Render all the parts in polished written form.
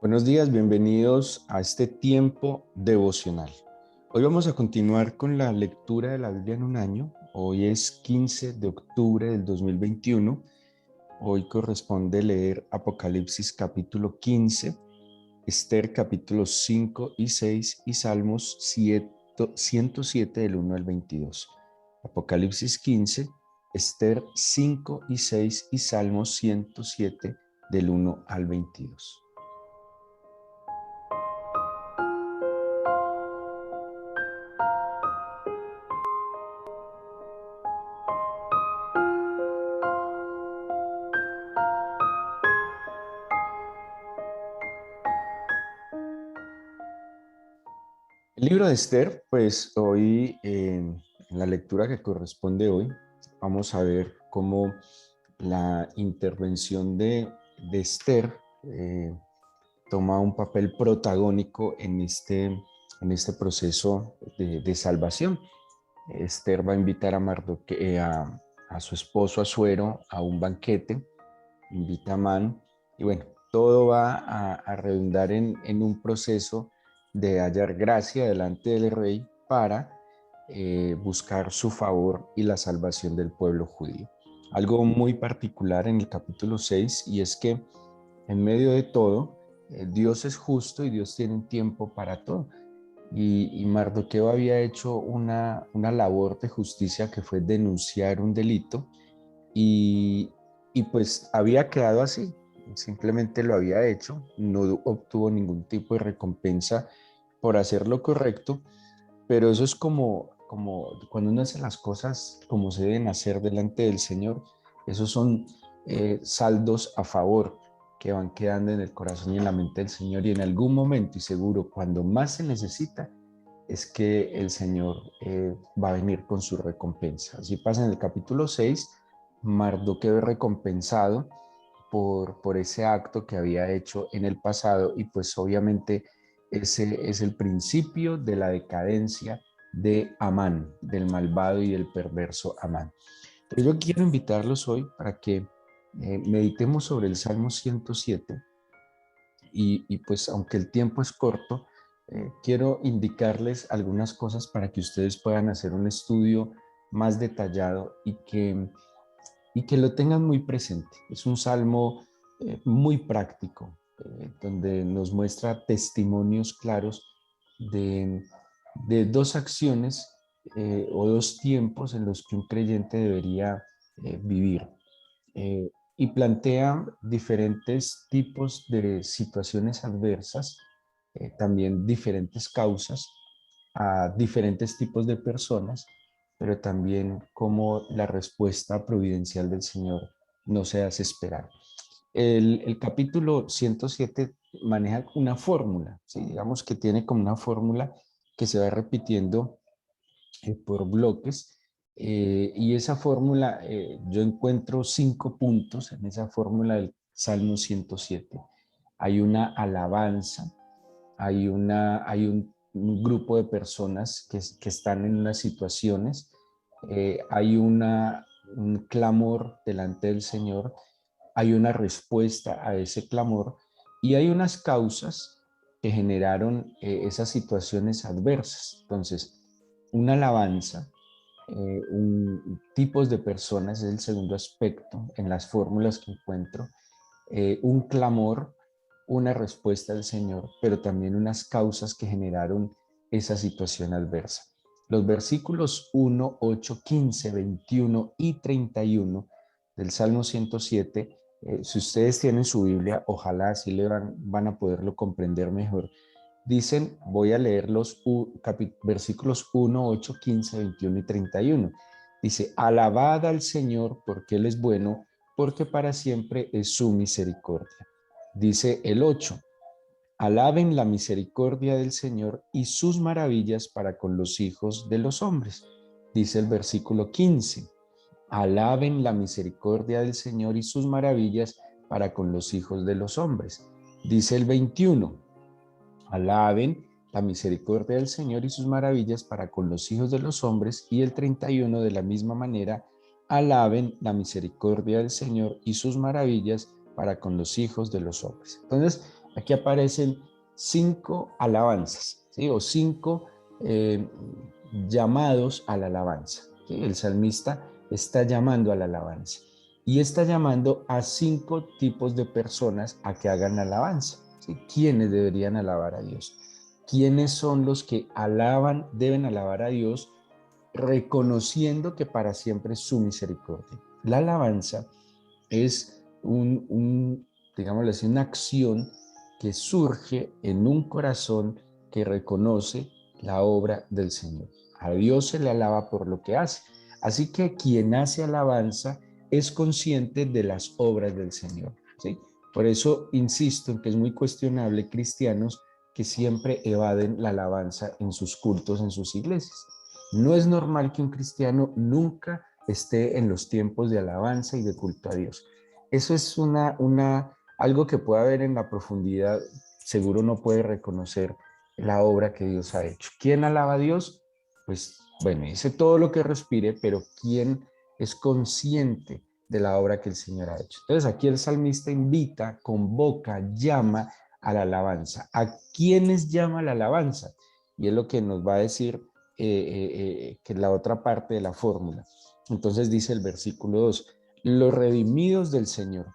Buenos días, bienvenidos a este tiempo devocional. Hoy vamos a continuar con la lectura de la Biblia en un año. Hoy es 15 de octubre del 2021. Hoy corresponde leer Apocalipsis capítulo 15, Esther capítulos 5 y 6 y Salmos 107 del 1 al 22. Apocalipsis 15, Esther 5 y 6 y Salmos 107 del 1 al 22. El libro de Esther, pues hoy en la lectura que corresponde hoy, vamos a ver cómo la intervención de Esther toma un papel protagónico en este proceso de salvación. Esther va a invitar a a su esposo Asuero a un banquete, invita a Amán, y bueno, todo va a redundar en un proceso de hallar gracia delante del rey para buscar su favor y la salvación del pueblo judío. Algo muy particular en el capítulo 6, y es que en medio de todo, Dios es justo y Dios tiene un tiempo para todo. Y Mardoqueo había hecho una labor de justicia que fue denunciar un delito y, y pues había quedado así, simplemente lo había hecho, no obtuvo ningún tipo de recompensa por hacer lo correcto, pero eso es como cuando uno hace las cosas como se deben hacer delante del Señor. Esos son saldos a favor que van quedando en el corazón y en la mente del Señor, y en algún momento, y seguro cuando más se necesita, es que el Señor va a venir con su recompensa. Así pasa en el capítulo 6. Mardoqueo es recompensado por ese acto que había hecho en el pasado, y pues obviamente ese es el principio de la decadencia de Amán, del malvado y del perverso Amán. Pero yo quiero invitarlos hoy para que meditemos sobre el Salmo 107, y pues aunque el tiempo es corto, quiero indicarles algunas cosas para que ustedes puedan hacer un estudio más detallado y que lo tengan muy presente. Es un salmo muy práctico, donde nos muestra testimonios claros de, de dos acciones o dos tiempos en los que un creyente debería vivir. Y plantea diferentes tipos de situaciones adversas, también diferentes causas a diferentes tipos de personas, pero también cómo la respuesta providencial del Señor no se hace esperar. El capítulo 107 maneja una fórmula, ¿sí? Digamos que tiene como una fórmula que se va repitiendo por bloques, y esa fórmula, yo encuentro 5 puntos en esa fórmula del Salmo 107. Hay una alabanza, hay un grupo de personas que están en unas situaciones, hay un clamor delante del Señor, hay una respuesta a ese clamor, y hay unas causas que generaron esas situaciones adversas. Entonces, una alabanza, tipos de personas es el segundo aspecto en las fórmulas que encuentro, un clamor, una respuesta del Señor, pero también unas causas que generaron esa situación adversa. Los versículos 1, 8, 15, 21 y 31 del Salmo 107, si ustedes tienen su Biblia, ojalá así van a poderlo comprender mejor. Dicen, voy a leer los versículos 1, 8, 15, 21 y 31. Dice, alabad al Señor porque Él es bueno, porque para siempre es su misericordia. Dice el 8, alaben la misericordia del Señor y sus maravillas para con los hijos de los hombres. Dice el versículo 15, alaben la misericordia del Señor y sus maravillas para con los hijos de los hombres. Dice el 21, alaben la misericordia del Señor y sus maravillas para con los hijos de los hombres. Y el 31, de la misma manera, alaben la misericordia del Señor y sus maravillas para con los hijos de los hombres. Entonces, Aquí aparecen 5 alabanzas, ¿sí? O 5 llamados a la alabanza, ¿sí? El salmista está llamando a la alabanza y está llamando a 5 tipos de personas a que hagan alabanza, ¿sí? ¿Quiénes deberían alabar a Dios? ¿Quiénes son los que deben alabar a Dios, reconociendo que para siempre es su misericordia? La alabanza es digámoslo así, una acción que surge en un corazón que reconoce la obra del Señor. A Dios se le alaba por lo que hace. Así que quien hace alabanza es consciente de las obras del Señor, ¿sí? Por eso insisto en que es muy cuestionable cristianos que siempre evaden la alabanza en sus cultos, en sus iglesias. No es normal que un cristiano nunca esté en los tiempos de alabanza y de culto a Dios. Eso es algo que puede haber en la profundidad, seguro no puede reconocer la obra que Dios ha hecho. ¿Quién alaba a Dios? Pues bueno, dice todo lo que respire, pero ¿quién es consciente de la obra que el Señor ha hecho? Entonces aquí el salmista invita, convoca, llama a la alabanza. ¿A quiénes llama la alabanza? Y es lo que nos va a decir que es la otra parte de la fórmula. Entonces dice el versículo 2: los redimidos del Señor,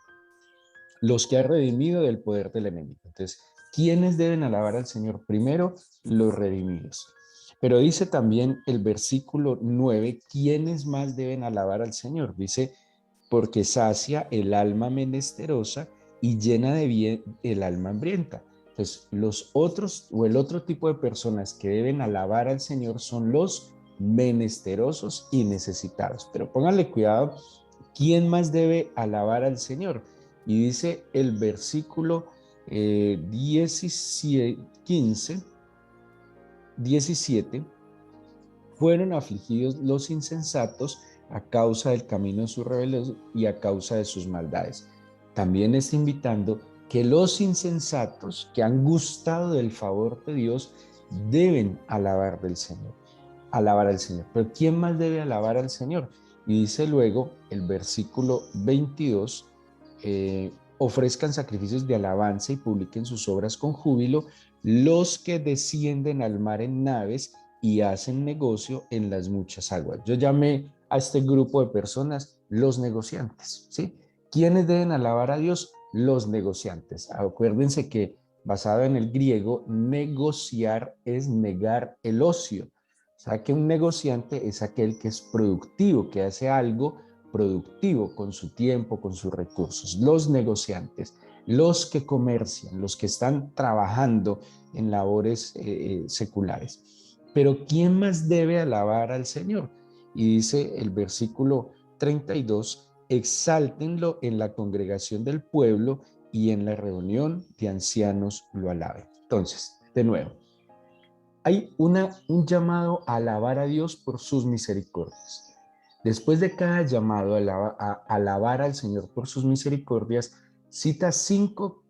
los que ha redimido del poder del enemigo. Entonces, ¿quiénes deben alabar al Señor? Primero, los redimidos. Pero dice también el versículo 9, ¿quiénes más deben alabar al Señor? Dice, porque sacia el alma menesterosa y llena de bien el alma hambrienta. Entonces, los otros o el otro tipo de personas que deben alabar al Señor son los menesterosos y necesitados. Pero pónganle cuidado, ¿quién más debe alabar al Señor? Y dice el versículo 17, fueron afligidos los insensatos a causa del camino de su rebelión y a causa de sus maldades. También está invitando que los insensatos que han gustado del favor de Dios deben alabar al Señor. Pero ¿quién más debe alabar al Señor? Y dice luego el versículo 22, ofrezcan sacrificios de alabanza y publiquen sus obras con júbilo los que descienden al mar en naves y hacen negocio en las muchas aguas. Yo llamé a este grupo de personas los negociantes, ¿sí? ¿Quiénes deben alabar a Dios? Los negociantes. Acuérdense que basado en el griego, negociar es negar el ocio. O sea que un negociante es aquel que es productivo, que hace algo productivo con su tiempo, con sus recursos. Los negociantes, los que comercian, los que están trabajando en labores seculares. Pero ¿quién más debe alabar al Señor? Y dice el versículo 32, exáltenlo en la congregación del pueblo y en la reunión de ancianos lo alaben. Entonces, de nuevo, hay un llamado a alabar a Dios por sus misericordias. Después de cada llamado a alabar al Señor por sus misericordias, cita 5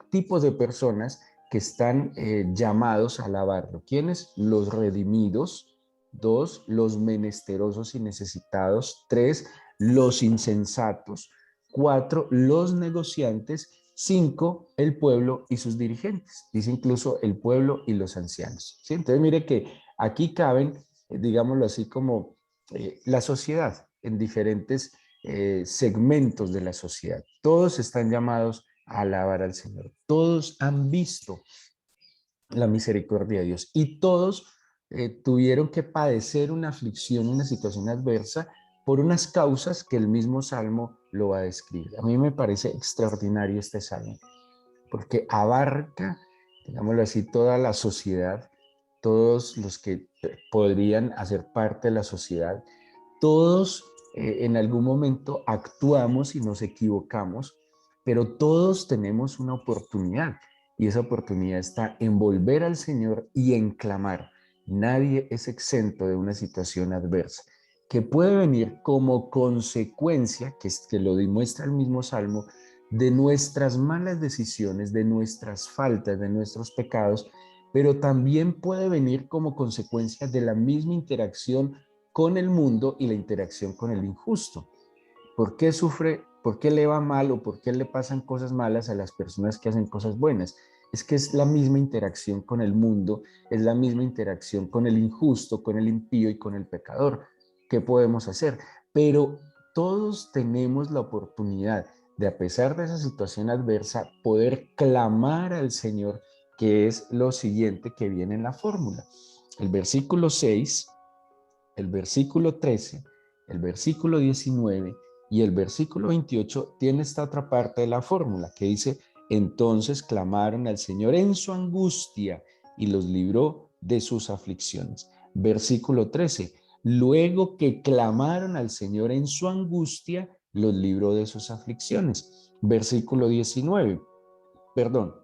tipos de personas que están llamados a alabarlo. ¿Quiénes? Los redimidos. 2, los menesterosos y necesitados. 3, los insensatos. 4, los negociantes. 5, el pueblo y sus dirigentes. Dice incluso el pueblo y los ancianos. ¿Sí? Entonces mire que aquí caben, digámoslo así, como la sociedad en diferentes segmentos de la sociedad. Todos están llamados a alabar al Señor. Todos han visto la misericordia de Dios y todos tuvieron que padecer una aflicción, una situación adversa por unas causas que el mismo Salmo lo va a describir. A mí me parece extraordinario este Salmo porque abarca, digámoslo así, toda la sociedad, todos los que podrían hacer parte de la sociedad, todos en algún momento actuamos y nos equivocamos, pero todos tenemos una oportunidad y esa oportunidad está en volver al Señor y en clamar. Nadie es exento de una situación adversa que puede venir como consecuencia, que lo demuestra el mismo Salmo, de nuestras malas decisiones, de nuestras faltas, de nuestros pecados, pero también puede venir como consecuencia de la misma interacción con el mundo y la interacción con el injusto. ¿Por qué sufre ¿Por qué le va mal o por qué le pasan cosas malas a las personas que hacen cosas buenas? Es que es la misma interacción con el mundo, es la misma interacción con el injusto, con el impío y con el pecador. ¿Qué podemos hacer? Pero todos tenemos la oportunidad de, a pesar de esa situación adversa, poder clamar al Señor, que es lo siguiente que viene en la fórmula. El versículo 6, el versículo 13, el versículo 19 y el versículo 28 tiene esta otra parte de la fórmula que dice: entonces clamaron al Señor en su angustia y los libró de sus aflicciones. Versículo 13, luego que clamaron al Señor en su angustia, los libró de sus aflicciones. Versículo 19, perdón,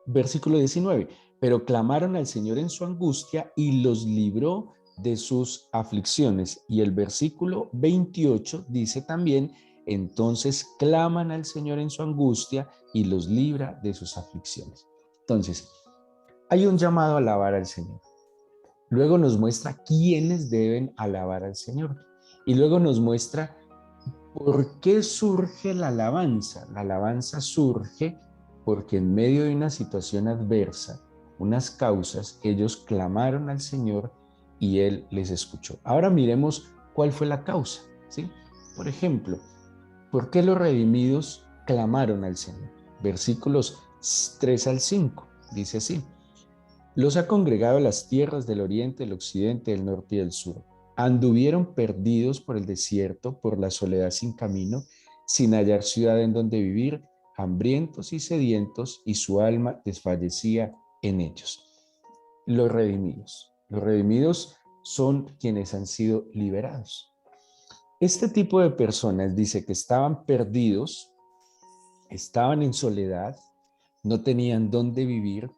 versículo 19, pero clamaron al Señor en su angustia y los libró de sus aflicciones. Y el versículo 28 dice también: entonces claman al Señor en su angustia y los libra de sus aflicciones. Entonces, hay un llamado a alabar al Señor. Luego nos muestra quiénes deben alabar al Señor. Y luego nos muestra por qué surge la alabanza. La alabanza surge porque en medio de una situación adversa, unas causas, ellos clamaron al Señor y Él les escuchó. Ahora miremos cuál fue la causa, ¿sí? Por ejemplo, ¿por qué los redimidos clamaron al Señor? Versículos 3 al 5, dice así: los ha congregado a las tierras del oriente, del occidente, del norte y del sur. Anduvieron perdidos por el desierto, por la soledad sin camino, sin hallar ciudad en donde vivir, hambrientos y sedientos, y su alma desfallecía en ellos. Los redimidos son quienes han sido liberados. Este tipo de personas dice que estaban perdidos, estaban en soledad, no tenían dónde vivir,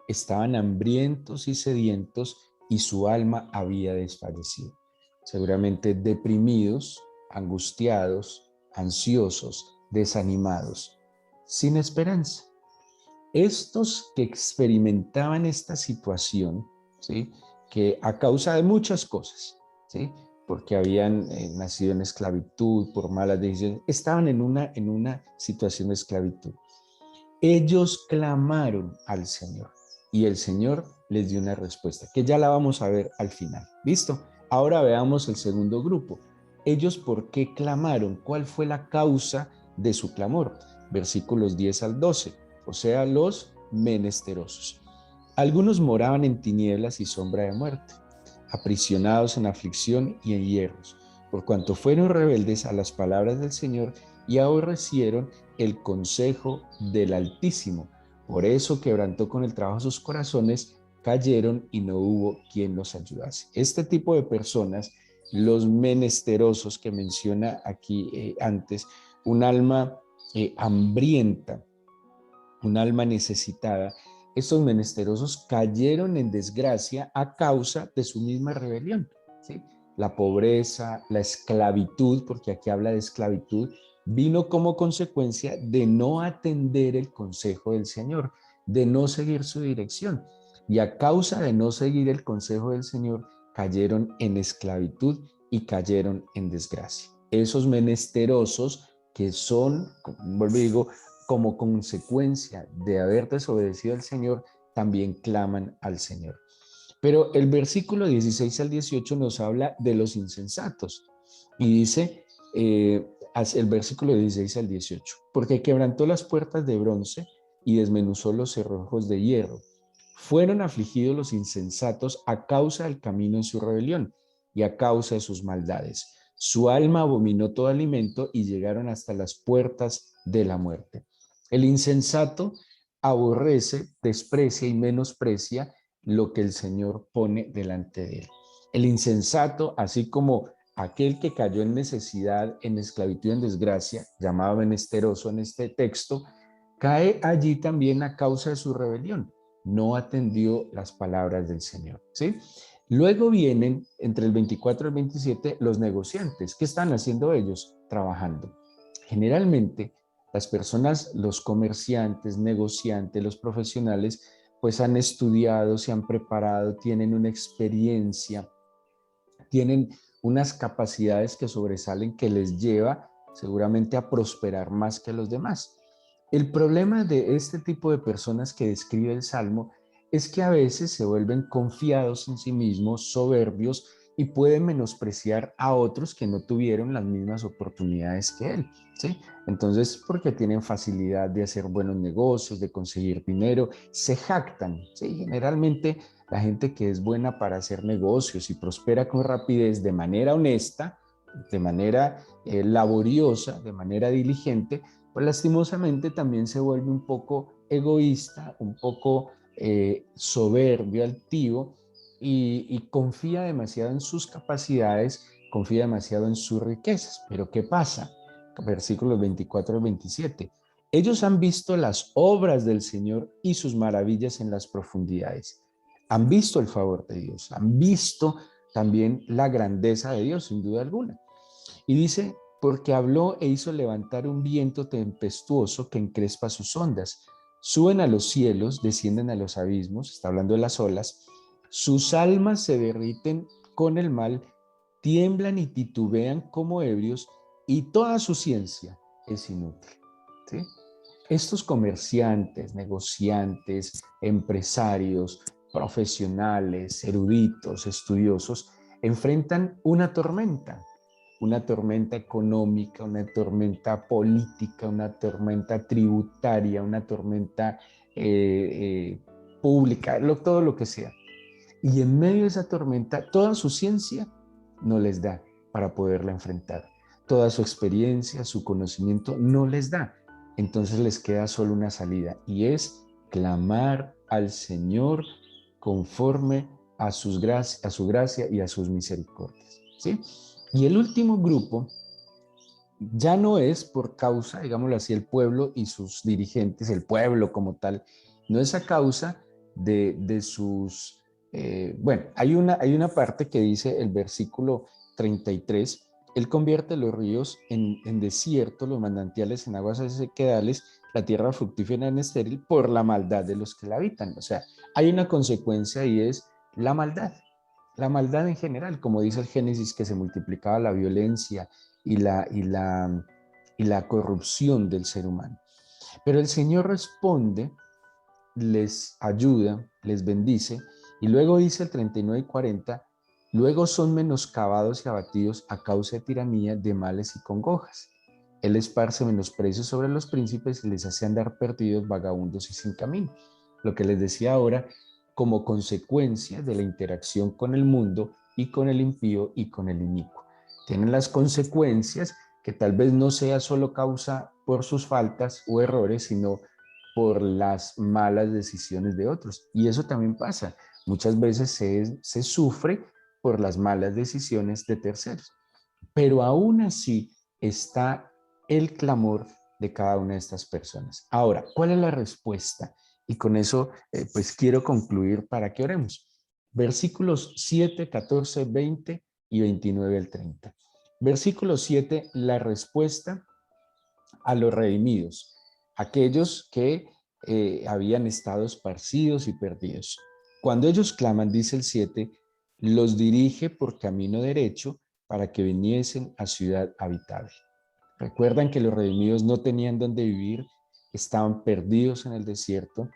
estaban hambrientos y sedientos y su alma había desfallecido. Seguramente deprimidos, angustiados, ansiosos, desanimados, sin esperanza. Estos que experimentaban esta situación, ¿sí? Que a causa de muchas cosas, ¿sí? Porque habían nacido en esclavitud, por malas decisiones, estaban en una situación de esclavitud. Ellos clamaron al Señor y el Señor les dio una respuesta, que ya la vamos a ver al final. ¿Listo? Ahora veamos el segundo grupo. Ellos, ¿por qué clamaron? ¿Cuál fue la causa de su clamor? Versículos 10 al 12, o sea, los menesterosos. Algunos moraban en tinieblas y sombra de muerte, aprisionados en aflicción y en hierros, por cuanto fueron rebeldes a las palabras del Señor y aborrecieron el consejo del Altísimo. Por eso quebrantó con el trabajo sus corazones, cayeron y no hubo quien los ayudase. Este tipo de personas, los menesterosos que menciona aquí antes, un alma hambrienta, un alma necesitada, estos menesterosos cayeron en desgracia a causa de su misma rebelión, ¿sí? La pobreza, la esclavitud, porque aquí habla de esclavitud, vino como consecuencia de no atender el consejo del Señor, de no seguir su dirección. Y a causa de no seguir el consejo del Señor, cayeron en esclavitud y cayeron en desgracia. Esos menesterosos que son, vuelvo y digo, como consecuencia de haber desobedecido al Señor, también claman al Señor. Pero el versículo 16 al 18 nos habla de los insensatos y dice, el versículo 16 al 18, porque quebrantó las puertas de bronce y desmenuzó los cerrojos de hierro. Fueron afligidos los insensatos a causa del camino en su rebelión y a causa de sus maldades. Su alma abominó todo alimento y llegaron hasta las puertas de la muerte. El insensato aborrece, desprecia y menosprecia lo que el Señor pone delante de él. El insensato, así como aquel que cayó en necesidad, en esclavitud, en desgracia, llamado menesteroso en este texto, cae allí también a causa de su rebelión. No atendió las palabras del Señor, ¿sí? Luego vienen, entre el 24 y el 27, los negociantes. ¿Qué están haciendo ellos? Trabajando. Generalmente, las personas, los comerciantes, negociantes, los profesionales, pues han estudiado, se han preparado, tienen una experiencia, tienen unas capacidades que sobresalen que les lleva seguramente a prosperar más que los demás. El problema de este tipo de personas que describe el Salmo es que a veces se vuelven confiados en sí mismos, soberbios, y pueden menospreciar a otros que no tuvieron las mismas oportunidades que él, ¿sí? Entonces, porque tienen facilidad de hacer buenos negocios, de conseguir dinero, se jactan, ¿sí? Generalmente la gente que es buena para hacer negocios y prospera con rapidez de manera honesta, de manera laboriosa, de manera diligente, pues lastimosamente también se vuelve un poco egoísta, un poco soberbio, altivo, y confía demasiado en sus capacidades, confía demasiado en sus riquezas. Pero ¿qué pasa? Versículos 24 al 27. Ellos han visto las obras del Señor y sus maravillas en las profundidades. Han visto el favor de Dios, han visto también la grandeza de Dios, sin duda alguna. Y dice, porque habló e hizo levantar un viento tempestuoso que encrespa sus ondas. Suben a los cielos, descienden a los abismos, está hablando de las olas, sus almas se derriten con el mal, tiemblan y titubean como ebrios, y toda su ciencia es inútil. ¿Sí? Estos comerciantes, negociantes, empresarios, profesionales, eruditos, estudiosos, enfrentan una tormenta económica, una tormenta política, una tormenta tributaria, una tormenta pública, todo lo que sea. Y en medio de esa tormenta, toda su ciencia no les da para poderla enfrentar. Toda su experiencia, su conocimiento no les da. Entonces les queda solo una salida, y es clamar al Señor conforme a su gracia y a sus misericordias, ¿sí? Y el último grupo ya no es por causa, digámoslo así, el pueblo y sus dirigentes, el pueblo como tal, no es a causa de sus, bueno, hay una parte que dice el versículo 33, Él convierte los ríos en desierto, los manantiales en aguas sequedales, la tierra fructífera en estéril por la maldad de los que la habitan. O sea, hay una consecuencia y es la maldad. La maldad en general, como dice el Génesis, que se multiplicaba la violencia y la corrupción del ser humano. Pero el Señor responde, les ayuda, les bendice, y luego dice el 39 y 40, luego son menoscabados y abatidos a causa de tiranía, de males y congojas. Él esparce menosprecio sobre los príncipes y les hace andar perdidos, vagabundos y sin camino. Lo que les decía ahora, como consecuencia de la interacción con el mundo y con el impío y con el inicuo. Tienen las consecuencias que tal vez no sea solo causa por sus faltas o errores, sino por las malas decisiones de otros. Y eso también pasa. Muchas veces se sufre por las malas decisiones de terceros. Pero aún así está el clamor de cada una de estas personas. Ahora, ¿cuál es la respuesta? Y con eso, pues quiero concluir para que oremos. Versículos 7, 14, 20 y 29 al 30. Versículo 7, la respuesta a los redimidos, aquellos que habían estado esparcidos y perdidos. Cuando ellos claman, dice el 7, los dirige por camino derecho para que viniesen a ciudad habitable. Recuerdan que los redimidos no tenían dónde vivir, estaban perdidos en el desierto,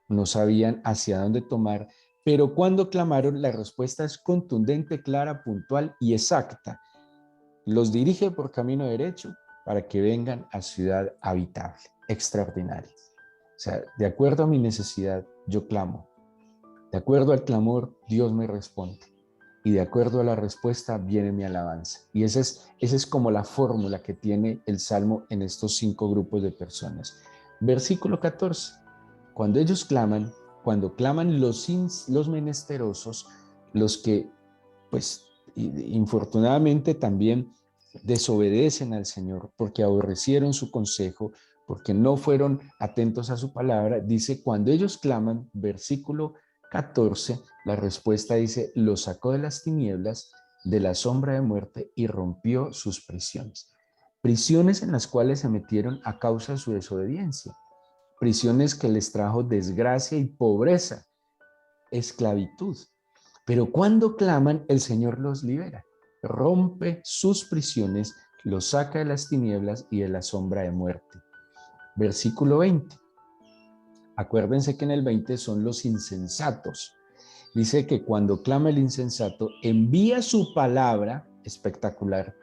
no sabían hacia dónde tomar, pero cuando clamaron, la respuesta es contundente, clara, puntual y exacta. Los dirige por camino derecho para que vengan a ciudad habitable, extraordinaria. O sea, de acuerdo a mi necesidad, yo clamo. De acuerdo al clamor, Dios me responde. Y de acuerdo a la respuesta, viene mi alabanza. Y esa es como la fórmula que tiene el Salmo en estos 5 grupos de personas. Versículo 14. Cuando ellos claman, cuando claman los menesterosos, los que, pues, infortunadamente también desobedecen al Señor porque aborrecieron su consejo, porque no fueron atentos a su palabra, dice, cuando ellos claman, versículo 14, la respuesta dice, los sacó de las tinieblas, de la sombra de muerte y rompió sus prisiones. Prisiones en las cuales se metieron a causa de su desobediencia. Prisiones que les trajo desgracia y pobreza, esclavitud. Pero cuando claman, el Señor los libera, rompe sus prisiones, los saca de las tinieblas y de la sombra de muerte. Versículo 20. Acuérdense que en el 20 son los insensatos. Dice que cuando clama el insensato, envía su palabra, espectacular,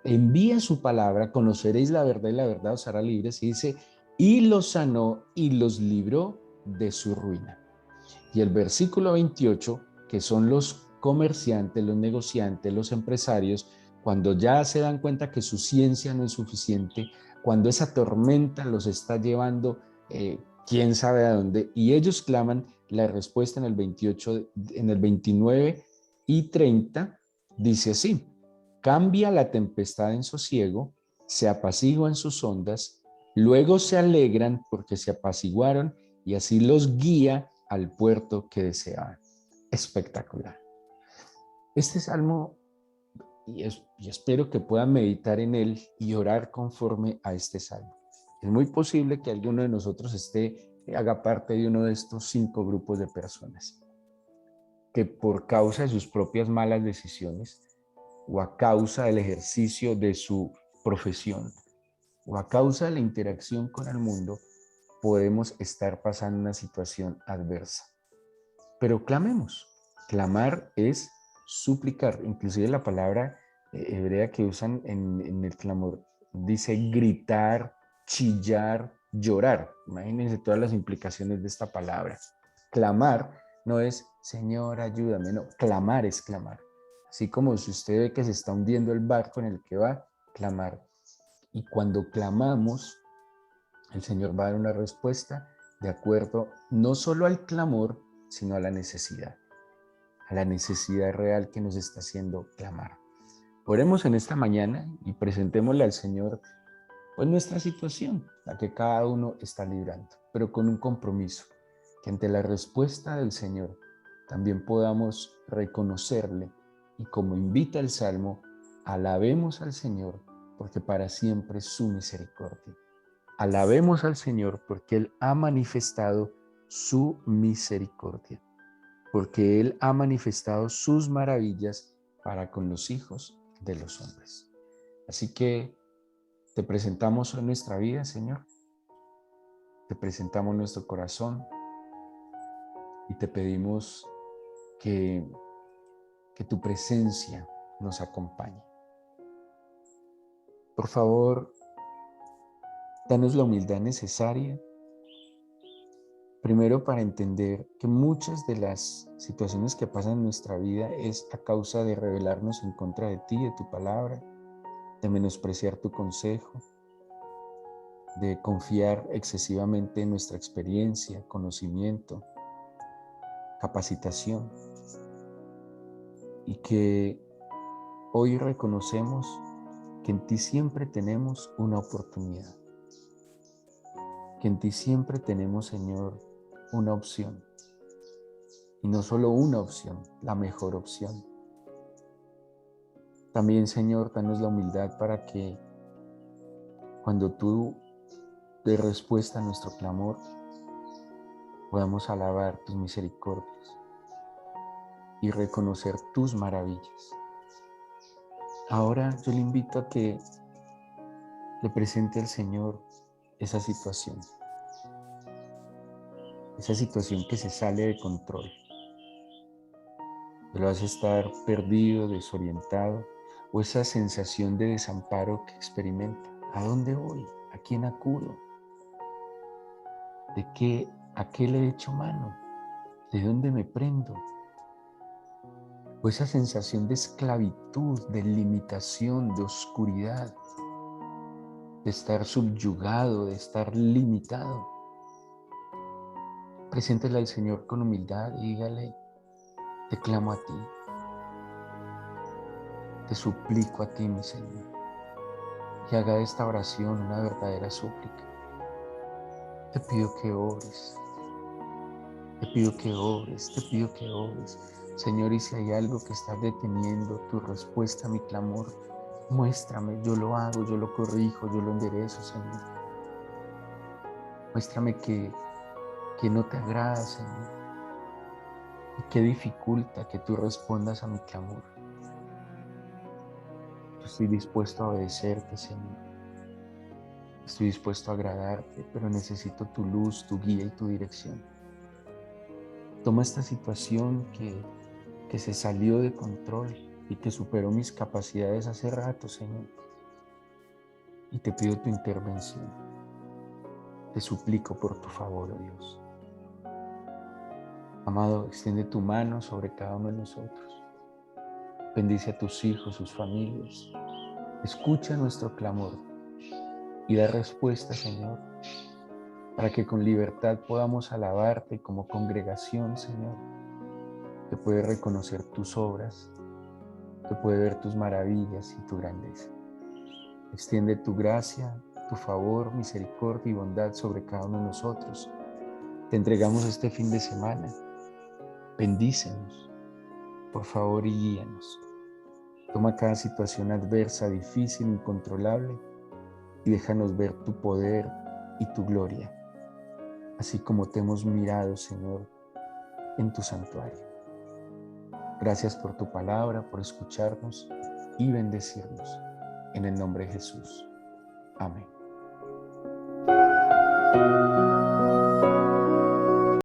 envía su palabra, conoceréis la verdad y la verdad os hará libres, y dice, y los sanó y los libró de su ruina. Y el versículo 28, que son los comerciantes, los negociantes, los empresarios, cuando ya se dan cuenta que su ciencia no es suficiente, cuando esa tormenta los está llevando quién sabe a dónde, y ellos claman, la respuesta en el 28, en el 29 y 30 dice así: cambia la tempestad en sosiego, se apaciguan sus ondas, luego se alegran porque se apaciguaron y así los guía al puerto que deseaban. Espectacular. Este salmo, y espero que puedan meditar en él y orar conforme a este salmo. Es muy posible que alguno de nosotros haga parte de uno de estos 5 grupos de personas que por causa de sus propias malas decisiones o a causa del ejercicio de su profesión o a causa de la interacción con el mundo podemos estar pasando una situación adversa. Pero clamemos. Clamar es suplicar. Inclusive la palabra hebrea que usan en el clamor dice gritar, chillar, llorar. Imagínense todas las implicaciones de esta palabra. Clamar no es Señor, ayúdame, no. Clamar es clamar. Así como si usted ve que se está hundiendo el barco en el que va, clamar. Y cuando clamamos, el Señor va a dar una respuesta de acuerdo no solo al clamor, sino a la necesidad real que nos está haciendo clamar. Oremos en esta mañana y presentémosle al Señor pues nuestra situación, la que cada uno está librando, pero con un compromiso, que ante la respuesta del Señor también podamos reconocerle y como invita el Salmo, alabemos al Señor porque para siempre es su misericordia. Alabemos al Señor porque Él ha manifestado su misericordia, porque Él ha manifestado sus maravillas para con los hijos de los hombres. Así que te presentamos hoy nuestra vida, Señor. Te presentamos nuestro corazón y te pedimos que tu presencia nos acompañe. Por favor, danos la humildad necesaria, primero para entender que muchas de las situaciones que pasan en nuestra vida es a causa de rebelarnos en contra de ti, de tu palabra, de menospreciar tu consejo, de confiar excesivamente en nuestra experiencia, conocimiento, capacitación, y que hoy reconocemos que en ti siempre tenemos una oportunidad, que en ti siempre tenemos, Señor, una opción, y no solo una opción, la mejor opción. También, Señor, danos la humildad para que cuando tú des respuesta a nuestro clamor, podamos alabar tus misericordias y reconocer tus maravillas. Ahora yo le invito a que le presente al Señor esa situación que se sale de control, que lo hace estar perdido, desorientado, o esa sensación de desamparo que experimenta. ¿A dónde voy? ¿A quién acudo? ¿A qué le echo mano? ¿De dónde me prendo? O esa sensación de esclavitud, de limitación, de oscuridad, de estar subyugado, de estar limitado. Preséntele al Señor con humildad y dígale: te clamo a ti, te suplico a ti, mi Señor, y haga de esta oración una verdadera súplica. Te pido que obres, te pido que obres, te pido que obres. Señor, y si hay algo que está deteniendo tu respuesta a mi clamor, muéstrame, yo lo hago, yo lo corrijo, yo lo enderezo, Señor. Muéstrame que no te agrada, Señor, y que dificulta que tú respondas a mi clamor. Estoy dispuesto a obedecerte, Señor. Estoy dispuesto a agradarte, pero necesito tu luz, tu guía y tu dirección. Toma esta situación que se salió de control y que superó mis capacidades hace rato, Señor. Y te pido tu intervención. Te suplico por tu favor, oh Dios. Amado, extiende tu mano sobre cada uno de nosotros. Bendice a tus hijos, sus familias. Escucha nuestro clamor y da respuesta, Señor, para que con libertad podamos alabarte como congregación, Señor, que puede reconocer tus obras, que puede ver tus maravillas y tu grandeza. Extiende tu gracia, tu favor, misericordia y bondad sobre cada uno de nosotros. Te entregamos este fin de semana. Bendícenos, por favor, y guíanos. Toma cada situación adversa, difícil, incontrolable, y déjanos ver tu poder y tu gloria, así como te hemos mirado, Señor, en tu santuario. Gracias por tu palabra, por escucharnos y bendecirnos. En el nombre de Jesús. Amén.